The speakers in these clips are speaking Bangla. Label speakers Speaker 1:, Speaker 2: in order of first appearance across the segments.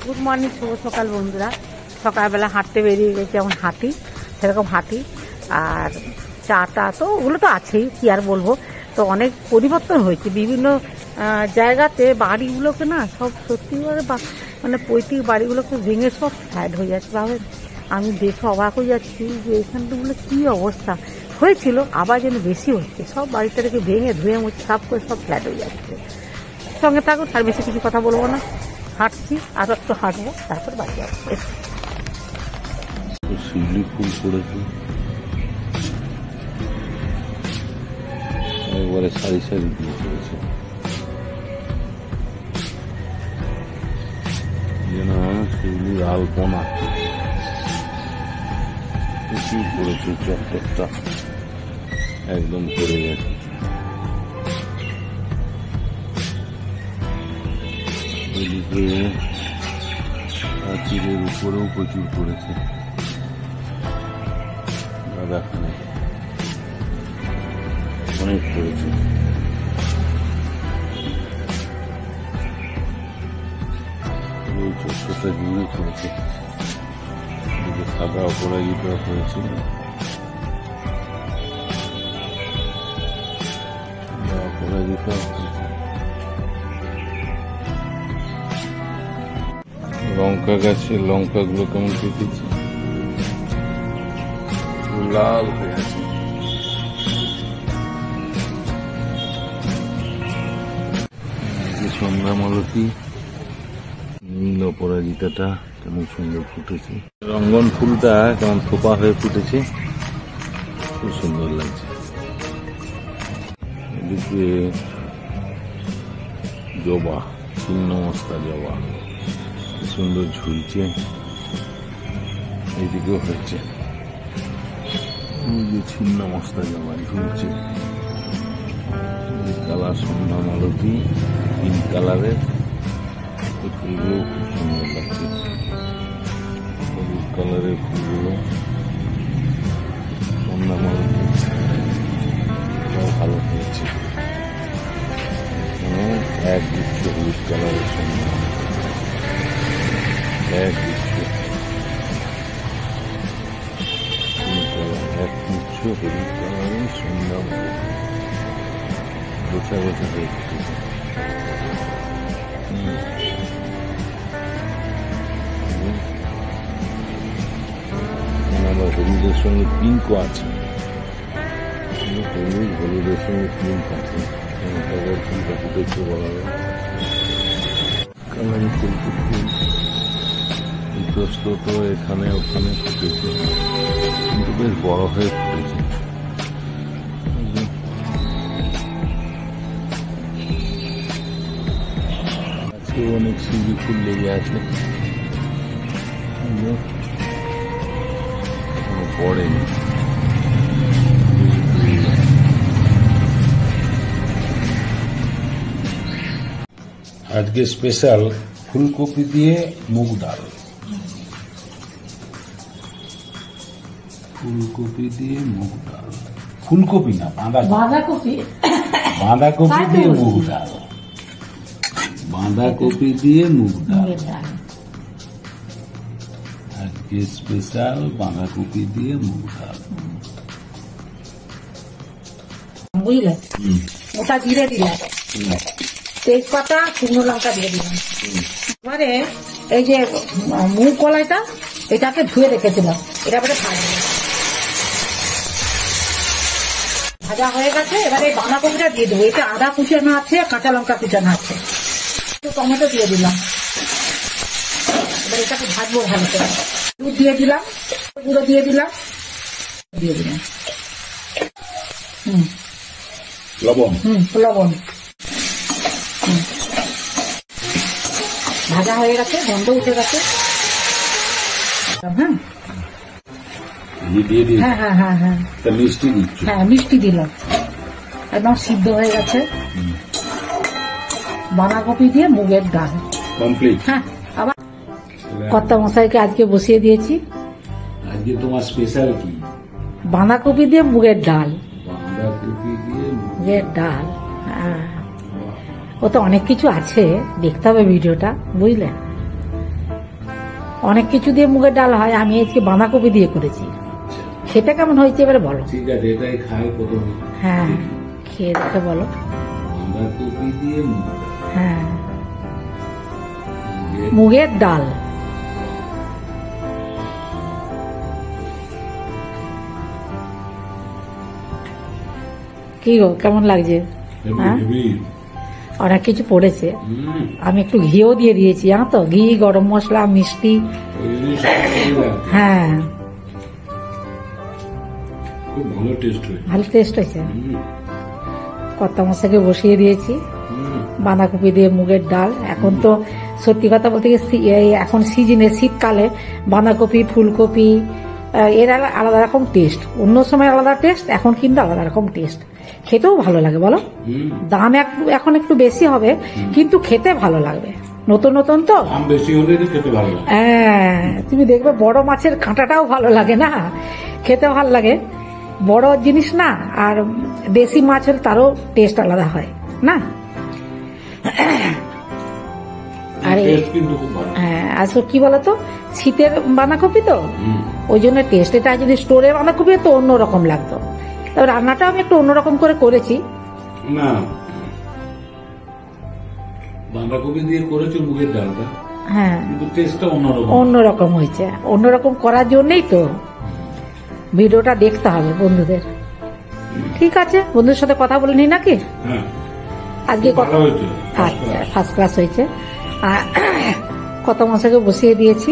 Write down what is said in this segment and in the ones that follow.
Speaker 1: গুড মর্নিং, শুভ সকাল বন্ধুরা। সকালবেলা হাঁটতে বেরিয়ে গেছি, যেমন হাঁটি সেরকম হাঁটি। আর চাটা তো ওগুলো তো আছেই, কি আর বলবো। তো অনেক পরিবর্তন হয়েছে বিভিন্ন জায়গাতে। বাড়িগুলোকে না সব সত্যি মানে পৈতৃক বাড়িগুলোকে ভেঙে সব ফ্ল্যাট হয়ে যাচ্ছে। ভাবেন, আমি দেখে অবাক হয়ে যাচ্ছি যে এখানগুলো কী অবস্থা হয়েছিল, আবার যেন বেশি হচ্ছে। সব বাড়িটাকে ভেঙে ধুয়ে মুছে সাফ করে সব ফ্ল্যাট হয়ে যাচ্ছে। সঙ্গে থাকুন, আর বেশি কিছু কথা বলবো না। হাঁটছি, আরও একটু হাঁটবো, তারপর বাড়ি যাবো।
Speaker 2: শিউলি ফুল পড়েছে একবারে সারি সারি দিয়ে পড়েছে, যেন শিউলির আলপনা প্রচুর পড়েছে। চটটা একদম পড়ে গেছে। এদিকে তীরের উপরেও প্রচুর পড়েছে। দাদাখানে অনেক পড়েছে। ওই চটটা জুড়ে পড়েছে। এদিকে সাদা অপরাজিতা হয়েছিল, অপরাজিতা লঙ্কা গাছে লঙ্কাগুলো কেমন পেকেছে, লাল হয়ে আছে। সন্ধ্যা মালতী, নীল অপরাজিতাটা কেমন সুন্দর ফুটেছে। রঙ্গন ফুলটা কেমন থোপা হয়ে ফুটেছে, খুব সুন্দর লাগছে। এদিকে জবা, ছিন্নমস্তা জবা সুন্দর ঝুলছে। এইদিকেও হচ্ছে ছিন্নমস্তা জবা ঝুলছে। কালার সন্ধ্যা মালতী, পিঙ্ক কালারের ফুলগুলো খুব সুন্দর লাগছে। হলুদ কালারের ফুলগুলো সন্ধ্যা মালতী ভালো হয়েছে। এক গুচ্ছ হলুদ কালারের সন্ধ্যা, এক গুচ্ছ হলুদ কালারের সন্ধ্যা গোছা গোছা হয়ে ফুটেছে। আমার হলুদের সঙ্গে পিঙ্কও আছে, হলুদের সঙ্গে পিঙ্ক আছে। ফুলটা ফুটেছে বলা যায়। কালারি ফুল প্রস্ত তো এখানে ওখানে ফুটেছে, কিন্তু বেশ বড় হয়ে ফুটেছে। আজকে অনেক শিউলি ফুল লেগে আছে, পড়েনি। আজকে স্পেশাল ফুলকপি দিয়ে মুগ ডাল। ফুলকপি দিয়ে মুগ ডাল, ফুলকপি না বাঁধাকপি, বাঁধাকপি দিয়ে মুগ ডাল, বাঁধাকপি দিয়ে মুগ ডাল। আজকে স্পেশাল বাঁধাকপি দিয়ে মুগ ডাল।
Speaker 1: বুঝলে, ওটা জিরে দিলাম, তেজপাতা, শুকনো লঙ্কা দিয়ে দিলাম। এবারে এই যে মুগ কলাইটা, এটাকে ধুয়ে রেখেছিলাম, এটা এবারে ভাজা হয়ে গেছে। এবারে বাঁধাকপিটা দিয়ে দেবো। এটা আদা কুচানো আছে, কাঁচা লঙ্কা কুচানো আছে, টমেটো দিয়ে দিলাম। এবার এটাকে ভাজবো ভালো করে। দুধ দিয়ে দিলাম, গুঁড়ো দিয়ে দিলাম,
Speaker 2: লবণ,
Speaker 1: লবণ। ভাজা হয়ে গেছে, গন্ধ উঠে গেছে।
Speaker 2: মিষ্টি দিচ্ছি,
Speaker 1: হ্যাঁ মিষ্টি দিলাম। একদম সিদ্ধ হয়ে গেছে। বাঁধাকপি দিয়ে মুগের ডাল
Speaker 2: কমপ্লিট।
Speaker 1: হ্যাঁ, আবার কর্তা মশাইকে আজকে বসিয়ে দিয়েছি।
Speaker 2: আজকে তোমার স্পেশাল কি?
Speaker 1: বাঁধাকপি দিয়ে মুগের ডাল।
Speaker 2: বাঁধাকপি দিয়ে
Speaker 1: মুগের ডাল, ও তো অনেক কিছু আছে, দেখতে হবে ভিডিওটা, বুঝলে। অনেক কিছু দিয়ে মুগের ডাল হয়, আমি আজকে বাঁধাকপি দিয়ে করেছি। খেতে কেমন হয়েছে এবারে বলো।
Speaker 2: ঠিক আছে, এটাই খাই প্রথমে।
Speaker 1: হ্যাঁ, খেয়ে দেখে বলো।
Speaker 2: বাঁধাকপি দিয়ে মুগ ডাল।
Speaker 1: হ্যাঁ, মুগের ডাল। কি গো, কেমন লাগছে? হ্যাঁ, অনেক কিছু পড়েছে। আমি একটু ঘিও দিয়ে দিয়েছি, জানো তো, ঘি, গরম মশলা, মিষ্টি। হ্যাঁ, ভালো টেস্ট হয়েছে। কর্তা মশাকে বসিয়ে দিয়েছি বাঁধাকপি দিয়ে মুগের ডাল। এখন তো সত্যি কথা বলতে এখন সিজনে, শীতকালে বাঁধাকপি, ফুলকপি এর আলাদা রকম টেস্ট। অন্য সময় আলাদা টেস্ট, এখন কিন্তু আলাদা রকম টেস্ট। খেতেও ভালো লাগে বলো। দাম এখন একটু বেশি হবে, কিন্তু খেতে ভালো লাগবে। নতুন নতুন তো
Speaker 2: বেশি হলে খেতে ভালো লাগে।
Speaker 1: হ্যাঁ, তুমি দেখবে বড় মাছের কাঁটাটাও ভালো লাগে না, খেতে ভালো লাগে। বড় জিনিস না, আর দেশি মাছের তারও টেস্ট আলাদা হয় না। আর হ্যাঁ, আসলে কি বলতো, শীতের বাঁধাকপি তো ওই জন্য টেস্ট। এটা যদি স্টোরে বাঁধাকপি তো অন্যরকম লাগতো। তবে রান্নাটা আমি একটু অন্যরকম করে করেছি।
Speaker 2: না, বাঁধাকপি দিয়ে করেছি মুগের ডালটা।
Speaker 1: হ্যাঁ,
Speaker 2: কিন্তু টেস্টটা
Speaker 1: অন্যরকম হয়েছে। অন্যরকম করার জন্যই তো ভিডিওটা দেখতে হবে বন্ধুদের। ঠিক আছে, বন্ধুদের সাথে কথা বলে নি নাকি? আজকে আচ্ছা, ফার্স্ট ক্লাস হয়েছে। কত মশাকে বসিয়ে দিয়েছি।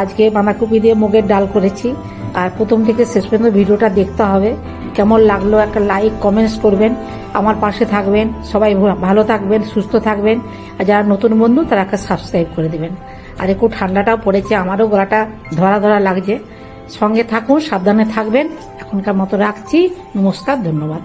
Speaker 1: আজকে বাঁধাকপি দিয়ে মুগের ডাল করেছি। আর প্রথম থেকে শেষ পর্যন্ত ভিডিওটা দেখতে হবে। কেমন লাগলো একটা লাইক, কমেন্টস করবেন, আমার পাশে থাকবেন। সবাই ভালো থাকবেন, সুস্থ থাকবেন। আর যারা নতুন বন্ধু তারা একটা সাবস্ক্রাইব করে দিবেন। আর একটু ঠান্ডাটাও পড়েছে, আমারও গলাটা ধরা ধরা লাগছে। সঙ্গে থাকুন, সাবধানে থাকবেন। এখনকার মতো রাখছি। নমস্কার, ধন্যবাদ।